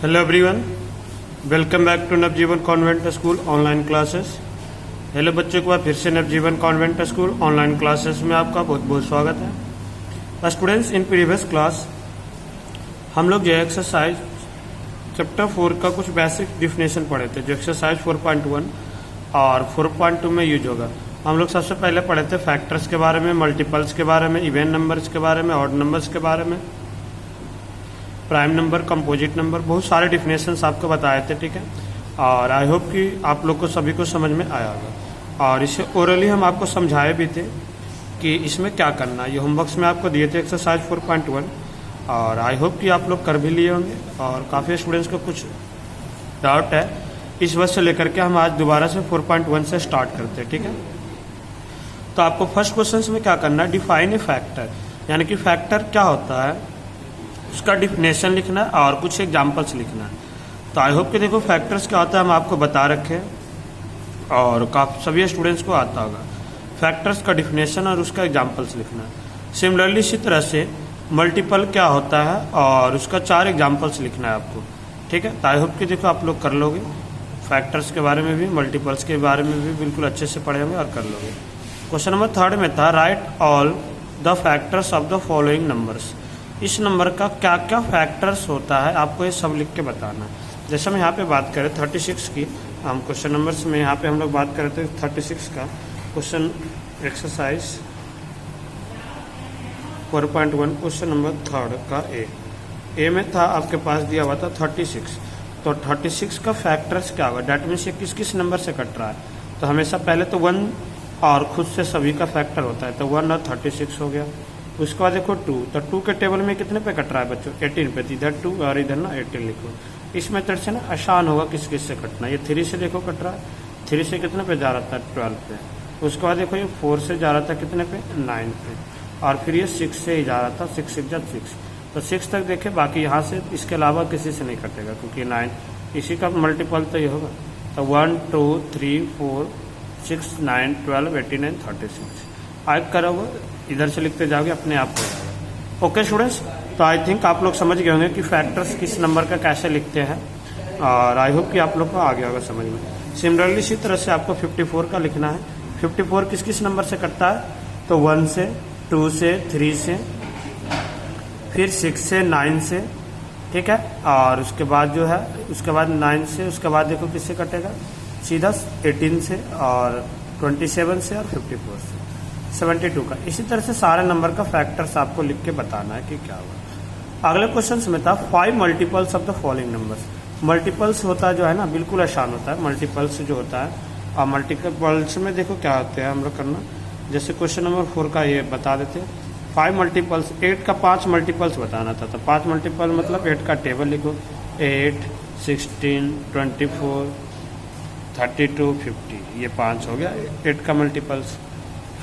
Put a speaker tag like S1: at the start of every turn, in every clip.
S1: Hello everyone, welcome back to Navjivan convent school online classes. Hello बच्चों, एक बार फिर से Navjivan convent school online classes में आपका बहुत बहुत स्वागत है। स्टूडेंट्स, इन प्रीवियस क्लास हम लोग जो एक्सरसाइज चैप्टर 4 का कुछ बेसिक डिफिनेशन पढ़े थे, जो एक्सरसाइज 4.1 और 4.2 में यूज होगा। हम लोग सबसे पहले पढ़े थे फैक्टर्स के बारे में, मल्टीपल्स के बारे में, इवन नंबर्स के बारे में, ऑड नंबर्स के बारे में, प्राइम नंबर, कंपोजिट नंबर, बहुत सारे डिफिनेशंस आपको बताए थे। ठीक है, और आई होप कि आप लोग को सभी को समझ में आया होगा। और इसे ओरली हम आपको समझाए भी थे कि इसमें क्या करना है। ये होमवर्क्स में आपको दिए थे एक्सरसाइज 4.1, और आई होप कि आप लोग कर भी लिए होंगे। और काफ़ी स्टूडेंट्स को कुछ डाउट है, इस वजह से लेकर के हम आज दोबारा से 4.1 से स्टार्ट करते हैं। ठीक है, तो आपको फर्स्ट क्वेश्चन में क्या करना है, डिफाइन ए फैक्टर, यानी कि फैक्टर क्या होता है उसका डिफिनेशन लिखना है और कुछ एग्जाम्पल्स लिखना है। तो आई होप कि देखो फैक्टर्स क्या होता है हम आपको बता रखे हैं और सभी स्टूडेंट्स को आता होगा। फैक्टर्स का डिफिनेशन और उसका एग्जाम्पल्स लिखना है। सिमिलरली इसी तरह से मल्टीपल क्या होता है और उसका 4 एग्जाम्पल्स लिखना है आपको। ठीक है, तो आई होप कि देखो आप लोग कर लोगे। फैक्टर्स के बारे में भी, मल्टीपल्स के बारे में भी बिल्कुल अच्छे से पढ़े होंगे और कर लोगे। क्वेश्चन नंबर 3 में था right all the factors of the following numbers. इस नंबर का क्या क्या फैक्टर्स होता है आपको ये सब लिख के बताना है। जैसे हम यहाँ पे बात करें 36 की, हम क्वेश्चन नंबर्स में यहाँ पे हम लोग बात कर रहे थे 36 का क्वेश्चन एक्सरसाइज 4.1 क्वेश्चन नंबर 3 का ए में था, आपके पास दिया हुआ था 36। तो 36 का फैक्टर्स क्या होगा, डैट मीन्स ये किस किस नंबर से कट रहा है। तो हमेशा पहले तो 1 और खुद से सभी का फैक्टर होता है, तो 1 और 36 हो गया। उसके बाद देखो 2, तो 2 के टेबल में कितने पे कट रहा है बच्चों, 18 पे। इधर 2 और इधर ना 18 लिखो। इस मेथड से ना आसान होगा किस किस से कटना। ये 3 से देखो कट रहा है, 3 से कितने पे जा रहा था 12 पे। उसके बाद देखो ये 4 से जा रहा था कितने पे 9 पे, और फिर ये 6 से ही जा रहा था, 6 6 6। तो 6 तक देखे, बाकी यहाँ से इसके अलावा किसी से नहीं कटेगा क्योंकि 9 इसी का मल्टीपल तो ये होगा। तो 1 2 3 4 6 9 12 18 36 आगे करोगे, इधर से लिखते जाओगे अपने आप हो जाएगा। ओके स्टूडेंट्स, तो आई थिंक आप लोग समझ गए होंगे कि फैक्टर्स किस नंबर का कैसे लिखते हैं, और आई होप कि आप लोग को आ गया होगा समझ में। सिमिलरली इसी तरह से आपको 54 का लिखना है। 54 किस किस नंबर से कटता है, तो 1 से, 2 से, 3 से, फिर 6 से, 9 से। ठीक है, और उसके बाद जो है, उसके बाद 9 से, उसके बाद देखो किससे कटेगा, सीधा 18 से और 27 से और 54 से, 72 का। इसी तरह से सारे नंबर का फैक्टर्स आपको लिख के बताना है कि क्या होगा। अगले क्वेश्चन में था 5 multiples of the following numbers. Multiples होता है जो है ना, बिल्कुल आसान होता है मल्टीपल्स जो होता है। और मल्टीपल्स में देखो क्या होते हैं हम लोग करना, जैसे क्वेश्चन नंबर 4 का ये बता देते हैं। 5 मल्टीपल्स, 8 का 5 मल्टीपल्स बताना था। तो 5 मल्टीपल मतलब 8 का टेबल लिखो, 8 16 24 32 50, ये 5 हो गया 8 का मल्टीपल्स।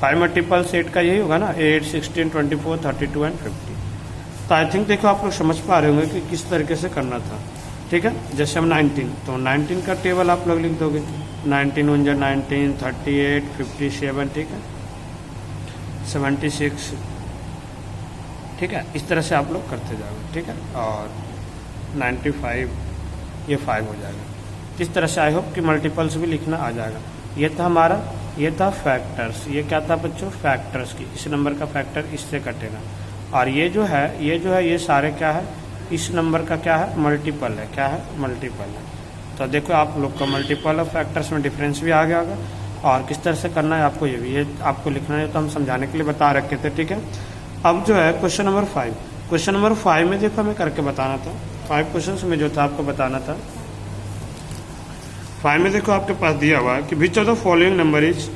S1: 5 मल्टीपल्स 8 का यही होगा ना, 8 16 24 32 एंड 50। तो आई थिंक देखो आप लोग समझ पा रहे होंगे कि किस तरीके से करना था। ठीक है, जैसे हम 19, तो 19 का टेबल आप लोग लिख दोगे, 19 1 19 38 57, ठीक है, 76। ठीक है, इस तरह से आप लोग करते जाओगे। ठीक है, और 95 ये 5 हो जाएगा। इस तरह से आई होप कि मल्टीपल्स भी लिखना आ जाएगा। ये था हमारा, ये था फैक्टर्स। ये क्या था बच्चों, फैक्टर्स की, इस नंबर का फैक्टर इससे कटेगा। और ये जो है ये सारे क्या है, इस नंबर का क्या है, मल्टीपल है। क्या है, मल्टीपल है। तो देखो आप लोग का मल्टीपल और फैक्टर्स में डिफरेंस भी आ गया होगा, और किस तरह से करना है आपको ये आपको लिखना है, तो हम समझाने के लिए बता रखे थे। ठीक है, अब जो है क्वेश्चन नंबर 5। क्वेश्चन नंबर 5 में देखो हमें करके बताना था, 5 क्वेश्चन में जो था आपको बताना था। 5 में देखो आपके पास दिया हुआ है कि which of the following number is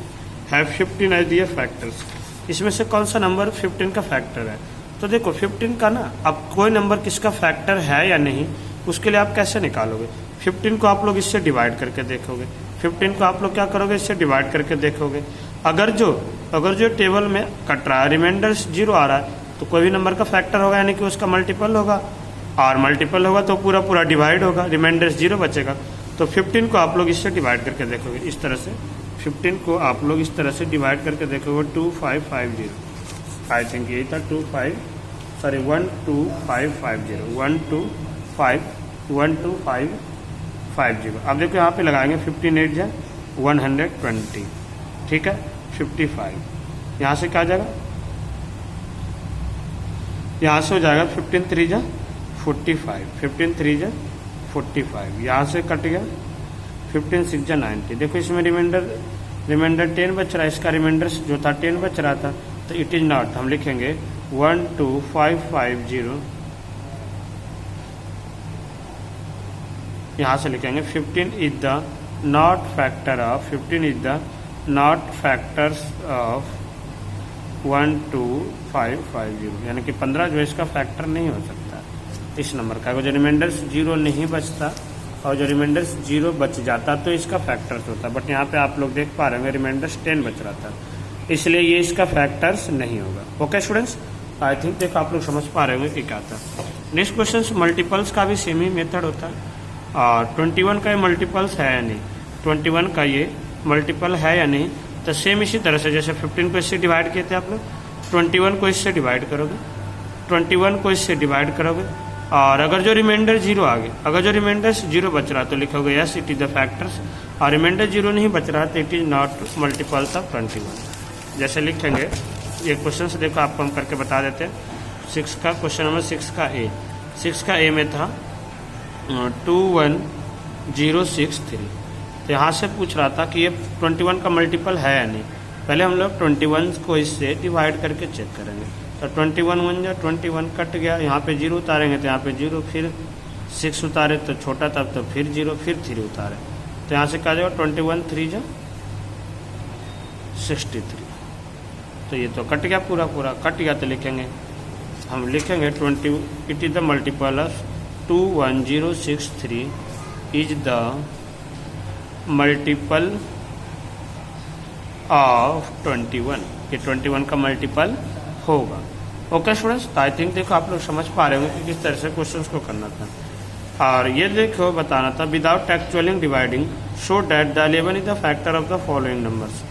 S1: have 15 as their factors. इसमें से कौन सा नंबर 15 का फैक्टर है। तो देखो 15 का ना, अब कोई नंबर किसका फैक्टर है या नहीं, उसके लिए आप कैसे निकालोगे। 15 को आप लोग इससे डिवाइड करके देखोगे। 15 को आप लोग क्या करोगे, इससे डिवाइड करके देखोगे। अगर जो टेबल में कट रहा है, रिमाइंडर 0 आ रहा है, तो कोई भी नंबर का फैक्टर होगा, यानी कि उसका मल्टीपल होगा, और मल्टीपल होगा तो पूरा पूरा डिवाइड होगा, रिमाइंडर 0 बचेगा। तो 15 को आप लोग इससे डिवाइड करके देखोगे, इस तरह से 15 को आप लोग इस तरह से डिवाइड करके देखोगे, 2550। आई थिंक यही था 12550 12550 12550। अब देखो यहाँ पे लगाएंगे 15 8 जा 120, ठीक है 55। यहाँ से क्या आ जाएगा, यहाँ से हो जाएगा 15 3 जा 45, 15 3 जा 45, यहाँ से कट गया 15 6 जा 90। देखो इसमें रिमाइंडर 10 बच रहा है, इसका रिमाइंडर जो था 10 बच रहा था, तो इट इज नॉट, हम लिखेंगे 12550, यहाँ से लिखेंगे 15 is the not factor of 15 is the not factors of 12550, यानी कि 15 जो इसका फैक्टर नहीं हो सकता इस नंबर का। जो रिमाइंडर्स 0 नहीं बचता और जो रिमाइंडर्स 0 बच जाता तो इसका फैक्टर्स होता, बट यहाँ पे आप लोग देख पा रहे होंगे रिमाइंडर्स 10 बच रहा था, इसलिए ये इसका फैक्टर्स नहीं होगा। ओके स्टूडेंट्स, आई थिंक देखो आप लोग समझ पा रहे होंगे कि क्या था। नेक्स्ट क्वेश्चन, मल्टीपल्स का भी सेम ही मेथड होता है, और 21 का ये मल्टीपल्स है या नहीं, 21 का ये मल्टीपल है या नहीं, तो सेम इसी तरह से जैसे 15 को इससे डिवाइड किए थे आप लोग, 21 को इससे डिवाइड करोगे, 21 को इससे डिवाइड करोगे, और अगर जो रिमाइंडर 0 आ गए, अगर जो रिमाइंडर 0 बच रहा तो लिखोगे yes it is the factors, और रिमाइंडर 0 नहीं बच रहा तो it is not multiples of 21। जैसे लिखेंगे ये क्वेश्चन से देखो आपको हम करके बता देते हैं। 6 का क्वेश्चन नंबर 6 का ए में था 21063, तो यहाँ से पूछ रहा था कि ये 21 का मल्टीपल है या नहीं। पहले हम लोग 21 को इससे डिवाइड करके चेक करेंगे, तो 21 1 जा 21 कट गया, यहाँ पे 0 उतारेंगे तो यहाँ पे 0, फिर 6 उतारे तो छोटा था तो फिर 0, फिर 3 उतारे तो यहाँ से क्या जाएगा 21 3 जा 63, तो ये तो कट गया, पूरा कट गया, तो लिखेंगे हम लिखेंगे 20 it is the multiple of 21063 is the multiple of 21, ये 21 का मल्टीपल होगा। ओके स्टूडेंट्स, तो आई थिंक देखो आप लोग समझ पा रहे होंगे कि किस तरह से क्वेश्चंस को करना था। और ये देखो बताना था without actualing dividing show that the 11 is the factor of the following numbers.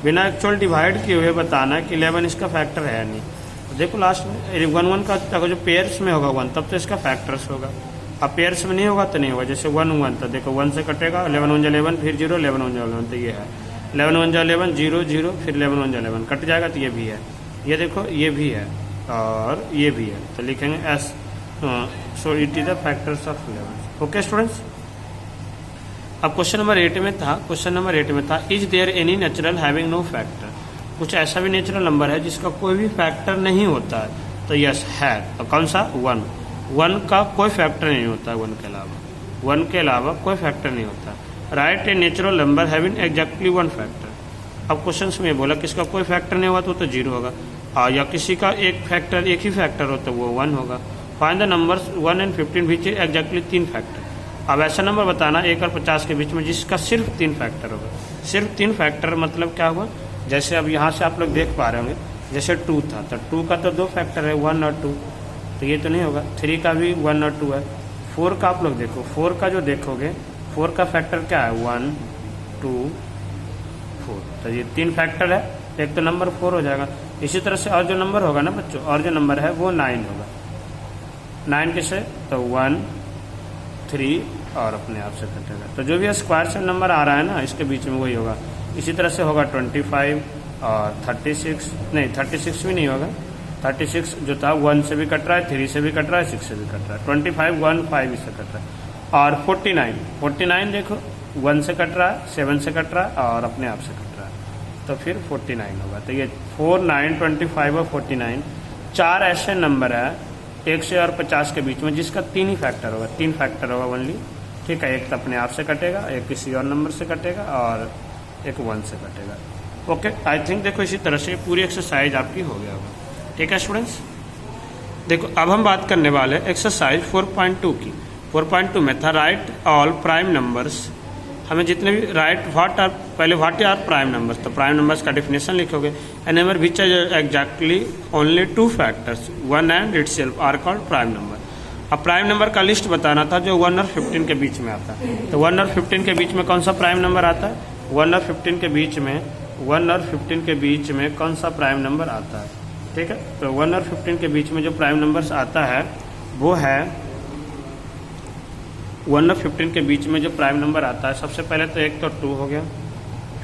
S1: बिना एक्चुअल डिवाइड किए हुए बताना कि 11 इसका फैक्टर है नहीं। तो देखो लास्ट में 1 का अगर जो पेयर्स में होगा 1 तब तो इसका फैक्टर्स होगा, अब पेयर्स में नहीं होगा तो नहीं होगा। जैसे 1 1 तो देखो 1 से कटेगा, 11 1 11 फिर 0, 11 1 11, तो ये है 11 1 11 0 0, फिर 11 1 11 कट जाएगा, तो ये भी है, ये देखो ये भी है और ये भी है, तो लिखेंगे yes, so it is the factors of 11। Okay students, अब क्वेश्चन नंबर 8 में था is there any natural having no factor. कुछ ऐसा भी नेचुरल नंबर है जिसका कोई भी फैक्टर नहीं होता है, तो यस है, तो कौन सा 1 का कोई फैक्टर नहीं होता है, 1 के अलावा कोई फैक्टर नहीं होता। Right a natural number having exactly 1 factor. अब क्वेश्चन में बोला किसका कोई फैक्टर नहीं हुआ तो 0 होगा, या किसी का एक ही फैक्टर हो तो वो 1 होगा। Find the numbers 1 and 15 which exactly 3 factor. अब ऐसा नंबर बताना 1 और 50 के बीच में जिसका सिर्फ 3 फैक्टर होगा। सिर्फ 3 फैक्टर मतलब क्या हुआ, जैसे अब यहाँ से आप लोग देख पा रहे होंगे, जैसे 2 था तो 2 का तो 2 फैक्टर है 1 और 2, तो ये तो नहीं होगा। 3 का भी 1 और 2 है। 4 का आप लोग देखो, 4 का जो देखोगे 4 का फैक्टर क्या है 1 2 4, तो ये 3 फैक्टर है, एक तो नंबर 4 हो जाएगा। इसी तरह से और जो नंबर होगा ना बच्चों, और जो नंबर है वो 9 होगा। 9 किसे, तो 1 3 और अपने आप से कटेगा, तो जो भी स्क्वायर से नंबर आ रहा है ना इसके बीच में वही होगा। इसी तरह से होगा 25 और 36, नहीं 36 भी नहीं होगा, 36 जो था 1 से भी कट रहा है, 3 से भी कट रहा है, 6 से भी कट रहा है, 25 1 5 इससे कट रहा है। और 49 देखो 1 से कट रहा है, 7 से कट रहा है और अपने आप से कट रहा है, तो फिर 49 होगा। तो ये 4 9 25 और 49 4 ऐसे नंबर है 1 से और 50 के बीच में जिसका 3 ही फैक्टर होगा, 3 फैक्टर होगा ओनली, ठीक है। एक तो अपने आप से कटेगा, एक किसी और नंबर से कटेगा और एक 1 से कटेगा। ओके, आई थिंक देखो इसी तरह से पूरी एक्सरसाइज आपकी हो गया होगा, ठीक है स्टूडेंट्स। देखो अब हम बात करने वाले एक्सरसाइज 4.2 की। 4.2 में था राइट ऑल प्राइम नंबर्स। हमें जितने भी व्हाट आर प्राइम नंबर्स, तो प्राइम नंबर्स का डेफिनेशन लिखोगे। A number which exactly only 2 factors 1 and itself are called prime number. अब प्राइम नंबर का लिस्ट बताना था जो 1 और 15 के बीच में आता है। तो 1 और 15 के बीच में कौन सा प्राइम नंबर आता है, 1 और 15 के बीच में कौन सा प्राइम नंबर आता है, ठीक है। तो 1 और 15 के बीच में जो प्राइम नंबर्स आता है वो है 1 और 15 के बीच में जो प्राइम नंबर आता है, सबसे पहले तो एक तो 2 हो गया,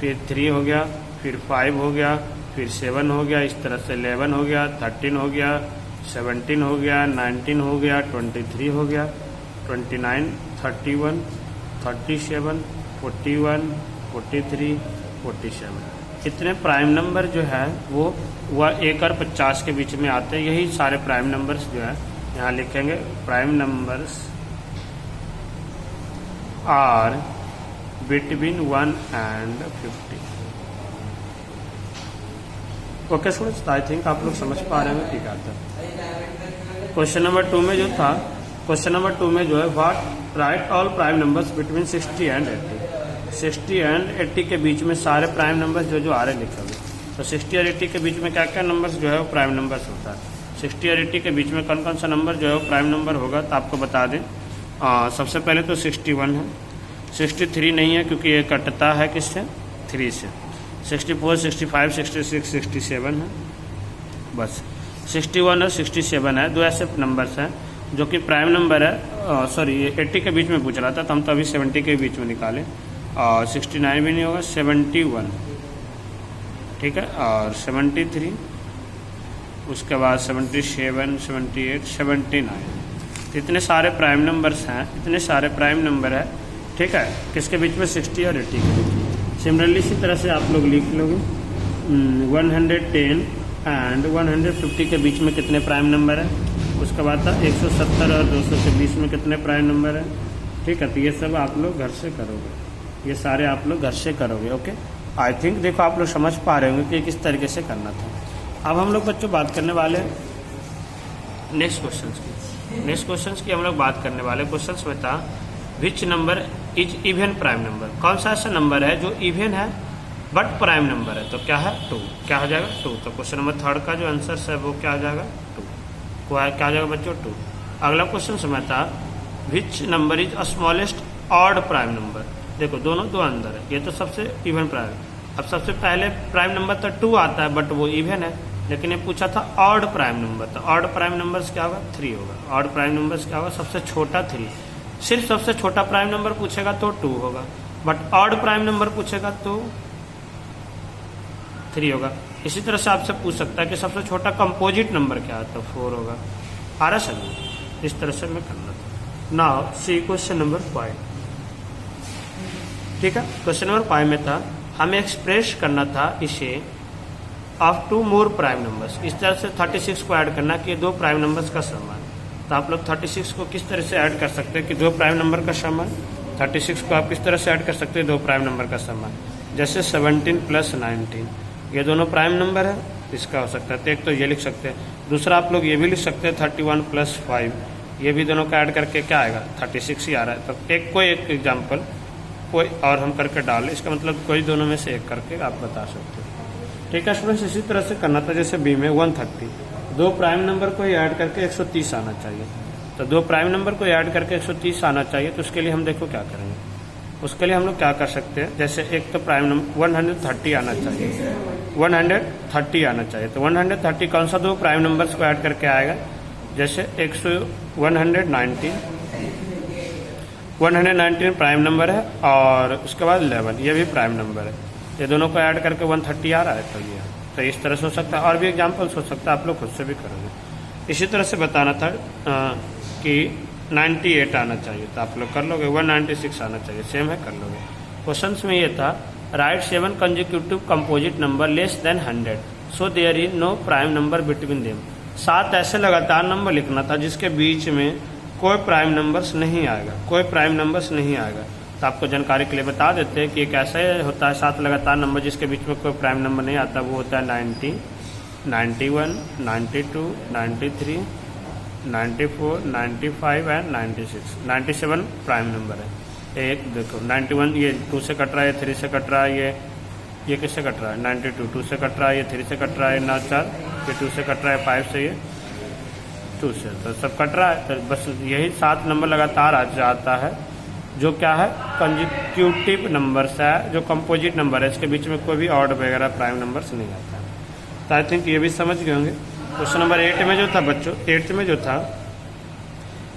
S1: फिर 3 हो गया, फिर 5 हो गया, फिर 7 हो गया, इस तरह से 11 हो गया, 13 हो गया, 17 हो गया, 19 हो गया, 23 हो गया, 29, 31, 37, 41, 43, 47। इतने प्राइम नंबर जो है वो 1 और 50 के बीच में आते हैं। यही सारे प्राइम नंबर्स जो है यहाँ लिखेंगे, prime numbers are between 1 and 50। Okay students, I think आप लोग समझ पा रहे हैं ठीक है। क्वेश्चन नंबर 2 में जो था, क्वेश्चन नंबर 2 में जो है what right all prime numbers between 60 and 80। 60 and 80 के बीच में सारे प्राइम नंबर्स जो आ रहे लिखे हुए। तो 60 और 80 के बीच में क्या क्या नंबर्स जो है वो प्राइम नंबर्स होता है। 60 और 80 के बीच में कौन कौन सा नंबर जो है वो प्राइम नंबर होगा, तो आपको बता दें। सबसे पहले तो 61 है, 63 नहीं है क्योंकि ये कटता है किससे, 3 से। 64, 65, 66, 67 है, बस 61 और 67 है, दो ऐसे नंबर्स हैं जो कि प्राइम नंबर है। सॉरी, ये 80 के बीच में पूछ रहा था, तो हम तो अभी 70 के बीच में निकालें। और 69 भी नहीं होगा, 71 ठीक है, और 73, उसके बाद 77, 78, 79। इतने सारे प्राइम नंबर्स हैं, इतने सारे प्राइम नंबर है, ठीक है, किसके बीच में, 60 और 80 के बीच में। सिमिलरली इसी तरह से आप लोग लिख लोगे 110 एंड 150 के बीच में कितने प्राइम नंबर है। उसके बाद था 170 और 200 के बीच में कितने प्राइम नंबर है, ठीक है। तो ये सब आप लोग घर से करोगे, ये सारे आप लोग घर से करोगे। ओके, आई थिंक देखो आप लोग समझ पा रहे होंगे कि किस तरीके से करना था। अब हम लोग बच्चों बात करने वाले हैं नेक्स्ट क्वेश्चन की। नेक्स्ट क्वेश्चन की हम लोग बात करने वाले क्वेश्चन में था which number is even prime number. कौन सा ऐसा नंबर है जो इवन है बट प्राइम नंबर है, तो क्या है, 2। क्या हो जाएगा, 2। तो क्वेश्चन नंबर 3 का जो आंसर है वो क्या हो जाएगा, 2। क्या हो जाएगा बच्चों, 2। अगला क्वेश्चन समय था which number is smallest odd prime number. देखो दोनों दो अंदर है, ये तो सबसे इवन प्राइम। अब सबसे पहले प्राइम नंबर तो 2 आता है बट वो इवन है, लेकिन ये पूछा था ऑड प्राइम नंबर। तो ऑड प्राइम नंबर्स क्या होगा, 3 होगा। ऑड प्राइम नंबर्स क्या होगा, सबसे छोटा 3। सिर्फ सबसे छोटा प्राइम नंबर पूछेगा तो 2 होगा, बट ऑड प्राइम नंबर पूछेगा तो 3 होगा। इसी तरह से आपसे पूछ सकता है कि सबसे छोटा कंपोजिट नंबर क्या है, तो 4 होगा। आ रहा समझ, इस तरह से मैं करना था। नाउ सी क्वेश्चन नंबर 5, ठीक है। क्वेश्चन नंबर 5 में था हमें एक्सप्रेस करना था इसे ऑफ 2 मोर प्राइम नंबर्स। इस तरह से 36 को ऐड करना कि 2 प्राइम नंबर्स का सम है। तो आप लोग 36 को किस तरह से ऐड कर सकते हैं कि 2 प्राइम नंबर का सम है। 36 को आप किस तरह से ऐड कर सकते हैं, 2 प्राइम नंबर का सम है। जैसे 17 + 19, ये दोनों प्राइम नंबर है, इसका हो सकता है। तो एक तो ये लिख सकते हैं, दूसरा आप लोग ये भी लिख सकते हैं 31 + 5, ये भी दोनों का ऐड करके क्या आएगा, 36 ही आ रहा है। तो एक कोई एक एग्जाम्पल कोई और हम करके डालें, इसका मतलब कोई दोनों में से एक करके आप बता सकते हैं, ठीक है स्टूडेंट्स। इसी तरह से करना था, जैसे बी में 130, 2 प्राइम नंबर को ऐड करके 130 आना चाहिए। तो 2 प्राइम नंबर को ऐड करके 130 आना चाहिए, तो उसके लिए हम देखो क्या करेंगे। उसके लिए हम लोग क्या कर सकते हैं, जैसे एक तो प्राइम नंबर 130 आना चाहिए, 130 आना चाहिए। तो 130 कौन सा 2 प्राइम नंबर्स को ऐड करके आएगा, जैसे 119 प्राइम नंबर है, और उसके बाद 11 ये भी प्राइम नंबर है। ये दोनों को ऐड करके 130 आ रहा है। तो ये तो इस तरह से हो सकता है, और भी एग्जाम्पल्स हो सकता है, आप लोग खुद से भी करोगे। इसी तरह से बताना था कि 98 आना चाहिए, तो आप लोग कर लोगे। 196 आना चाहिए, सेम है, कर लोगे। क्वेश्चन में ये था right 7 consecutive composite number less than 100 so there is no prime number between them. 7 ऐसे लगातार नंबर लिखना था जिसके बीच में कोई प्राइम नंबर्स नहीं आएगा, कोई प्राइम नंबर्स नहीं आएगा। तो आपको जानकारी के लिए बता देते हैं कि एक ऐसा होता है 7 लगातार नंबर जिसके बीच में कोई प्राइम नंबर नहीं आता, वो होता है 90, 91, 92, 93, 94, 95 एंड 96। 97 प्राइम नंबर है। एक देखो 91 ये 2 से कट रहा है, 3 से कट रहा है, ये किससे कट रहा है, 92 2 से कट रहा है, ये 3 से कट रहा है, 94 ये 2 से कट रहा है, 5 से, ये 2 से, तो सब कट रहा है। तो बस यही 7 नंबर लगातार आ जाता है जो क्या है, कंसेक्यूटिव नंबर्स है, जो कंपोजिट नंबर है, इसके बीच में कोई भी ऑड वगैरह प्राइम नंबर्स नहीं आता है। तो आई थिंक ये भी समझ गए होंगे। क्वेश्चन नंबर 8 में जो था बच्चों, 8 में जो था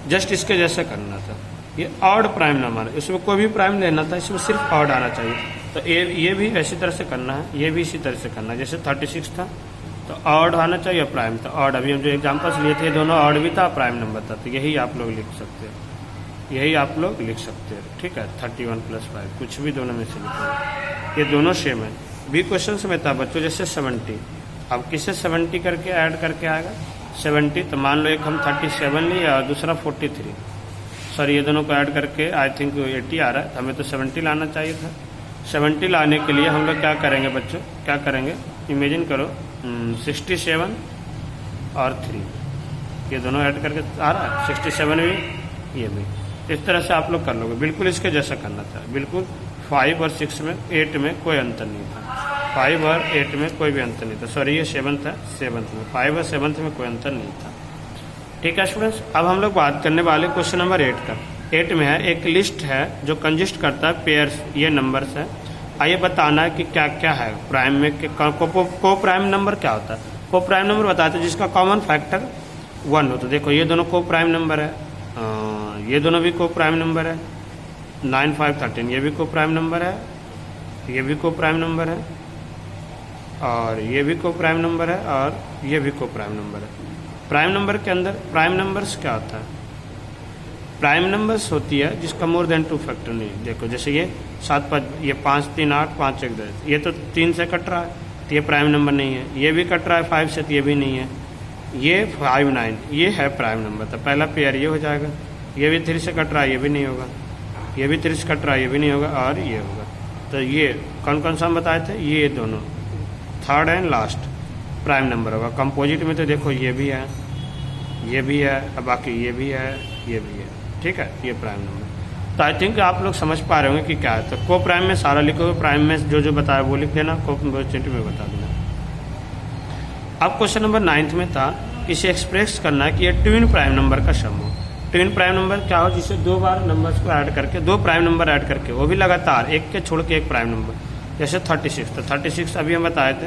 S1: जस्ट इसके जैसे करना था। ये ऑड प्राइम नंबर है, इसमें कोई भी प्राइम लेना था, इसमें सिर्फ ऑड आना चाहिए। तो ये भी इसी तरह से करना है, ये भी इसी तरह से करना है। जैसे 36 था तो ऑड आना चाहिए, प्राइम था ऑड। अभी हम जो एग्जांपल्स लिए थे दोनों ऑड भी था, प्राइम नंबर था, तो यही आप लोग लिख सकते हो, यही आप लोग लिख सकते हो। ठीक है, 31 + 5 कुछ भी दोनों में से लिखो, ये दोनों सेम है। बी क्वेश्चन में था बच्चों जैसे 70, अब किसे 70 करके ऐड करके आएगा 70, तो मान लो एक हम 37 लिए और दूसरा 43, सॉरी ये दोनों को ऐड करके आई थिंक 80 आ रहा है, तो हमें तो 70 लाना चाहिए था। 70 लाने के लिए हम लोग क्या करेंगे बच्चों, क्या करेंगे, इमेजिन करो 67 और 3 ये दोनों ऐड करके आ रहा है 67 भी, ये भी। इस तरह से आप लोग कर लोगे, बिल्कुल इसके जैसा करना था, बिल्कुल 5 और 6 में 8 में कोई अंतर नहीं था, 5 और 8 में कोई भी अंतर नहीं था, सॉरी ये 7th है, 7th में 5 और 7th में कोई अंतर नहीं था। ठीक है स्टूडेंट्स, अब हम लोग बात करने वाले क्वेश्चन नंबर 8 का। 8 में है एक लिस्ट है जो कंजिस्ट करता है पेयर्स, ये नंबर्स है। आइए बताना है कि क्या क्या है प्राइम में, को प्राइम नंबर क्या होता है। को प्राइम नंबर बताते हैं जिसका कॉमन फैक्टर 1 हो। तो देखो ये दोनों को प्राइम नंबर है, ये दोनों भी को प्राइम नंबर है, 9, 5, 13 ये भी को प्राइम नंबर है, ये भी को प्राइम नंबर है, और ये भी को प्राइम नंबर है, और ये भी को प्राइम नंबर है। प्राइम नंबर के अंदर प्राइम नंबर्स क्या होता है, प्राइम नंबर्स होती है जिसका मोर देन 2 फैक्टर नहीं। देखो जैसे ये 7, 5, ये 5, 3, 8, 5, 1, 10, ये तो 3 से कट रहा है तो ये प्राइम नंबर नहीं है। ये भी कट रहा है 5 से, तो ये भी नहीं है। ये 5, 9 ये है प्राइम नंबर, तो पहला पेयर ये हो जाएगा। ये भी 3 से कट रहा है, ये भी नहीं होगा। ये भी 3 से कट रहा है, ये भी नहीं होगा, और ये होगा। तो ये कौन कौन सा हम बताए थे, ये दोनों third and last prime number होगा। कंपोजिट में तो देखो ये भी है, ये भी है, अब बाकी ये भी है, ये भी है। ठीक है, ये प्राइम नंबर। तो आई थिंक आप लोग समझ पा रहे होंगे कि क्या है। तो को प्राइम में सारा लिखोगे, प्राइम में जो जो बताया वो लिख देना, कोएफिशिएंट में बता देना। अब क्वेश्चन नंबर 9 में था, इसे एक्सप्रेस करना है कि ये ट्विन प्राइम नंबर का सम हो। ट्विन प्राइम नंबर क्या हो, जिसे 2 बार नंबर्स को ऐड करके, 2 प्राइम नंबर ऐड करके, वो भी लगातार एक के छोड़ के एक प्राइम नंबर। जैसे 36, तो 36 अभी हम बताए थे,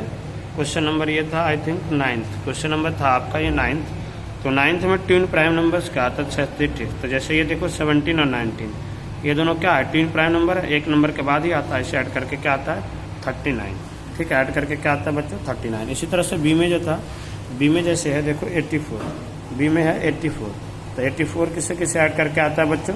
S1: क्वेश्चन नंबर ये था I think 9th question number था आपका ये 9th। तो 9th में ट्विन प्राइम नंबर्स क्या आता है 36। तो जैसे ये देखो 17 और 19 ये दोनों क्या है, ट्विन प्राइम नंबर है, एक नंबर के बाद ही आता है, इसे ऐड करके क्या आता है 39। ठीक है, ऐड करके क्या आता है बच्चों 39। इसी तरह से बी में जो था, बी में जैसे है देखो 84, बी में है 84, तो 84 किसे किसे ऐड करके आता है बच्चों,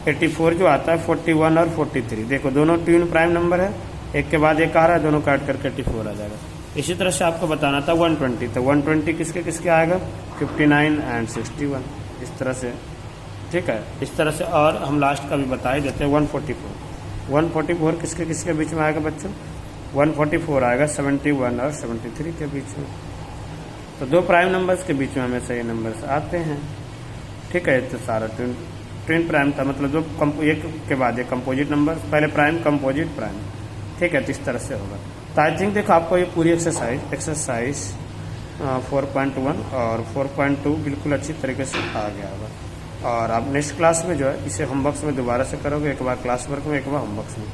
S1: 84 जो आता है 41 और 43। देखो दोनों ट्विन प्राइम नंबर है, एक के बाद एक आ रहा है, दोनों का ऐड करके 84 आ जाएगा। इसी तरह से आपको बताना था 120, तो 120 किसके किसके आएगा 59 एंड 61, इस तरह से। ठीक है, इस तरह से। और हम लास्ट का भी बता ही देते हैं 144 किसके किसके बीच में आएगा बच्चों, 144 आएगा 71 और 73 के बीच में। तो 2 प्राइम नंबर्स के बीच में हमेशा ये नंबर्स आते हैं। ठीक है, तो सारा ट्विन प्राइम था, मतलब जो एक के बाद एक कंपोजिट नंबर, पहले प्राइम कंपोजिट प्राइम। ठीक है, तो इस तरह से होगा। तो आई थिंक देखो आपको ये पूरी एक्सरसाइज 4.1 और 4.2 बिल्कुल अच्छी तरीके से आ गया होगा। और आप नेक्स्ट क्लास में जो है इसे होमवर्क्स में दोबारा से करोगे, एक बार क्लास वर्क में, एक बार होमवर्क्स में,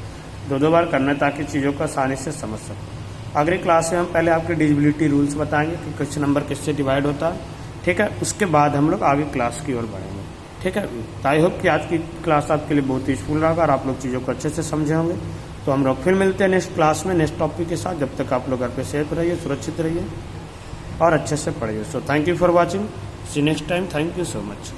S1: 2 बार करना है ताकि चीज़ों को आसानी से समझ सको। अगली क्लास में हम पहले आपके डिविजिबिलिटी रूल्स बताएंगे कि क्वेश्चन नंबर किससे डिवाइड होता है। ठीक है, उसके बाद हम लोग आगे क्लास की ओर बढ़ेंगे। ठीक है, तो आई होप कि आज की क्लास आपके लिए बहुत यूजफुल रहा और आप लोग चीज़ों को अच्छे से समझे होंगे। तो हम लोग फिर मिलते हैं नेक्स्ट क्लास में नेक्स्ट टॉपिक के साथ। जब तक आप लोग घर पे सेफ रहिए, सुरक्षित रहिए और अच्छे से पढ़िए। So thank you for watching, see next time, thank you so much.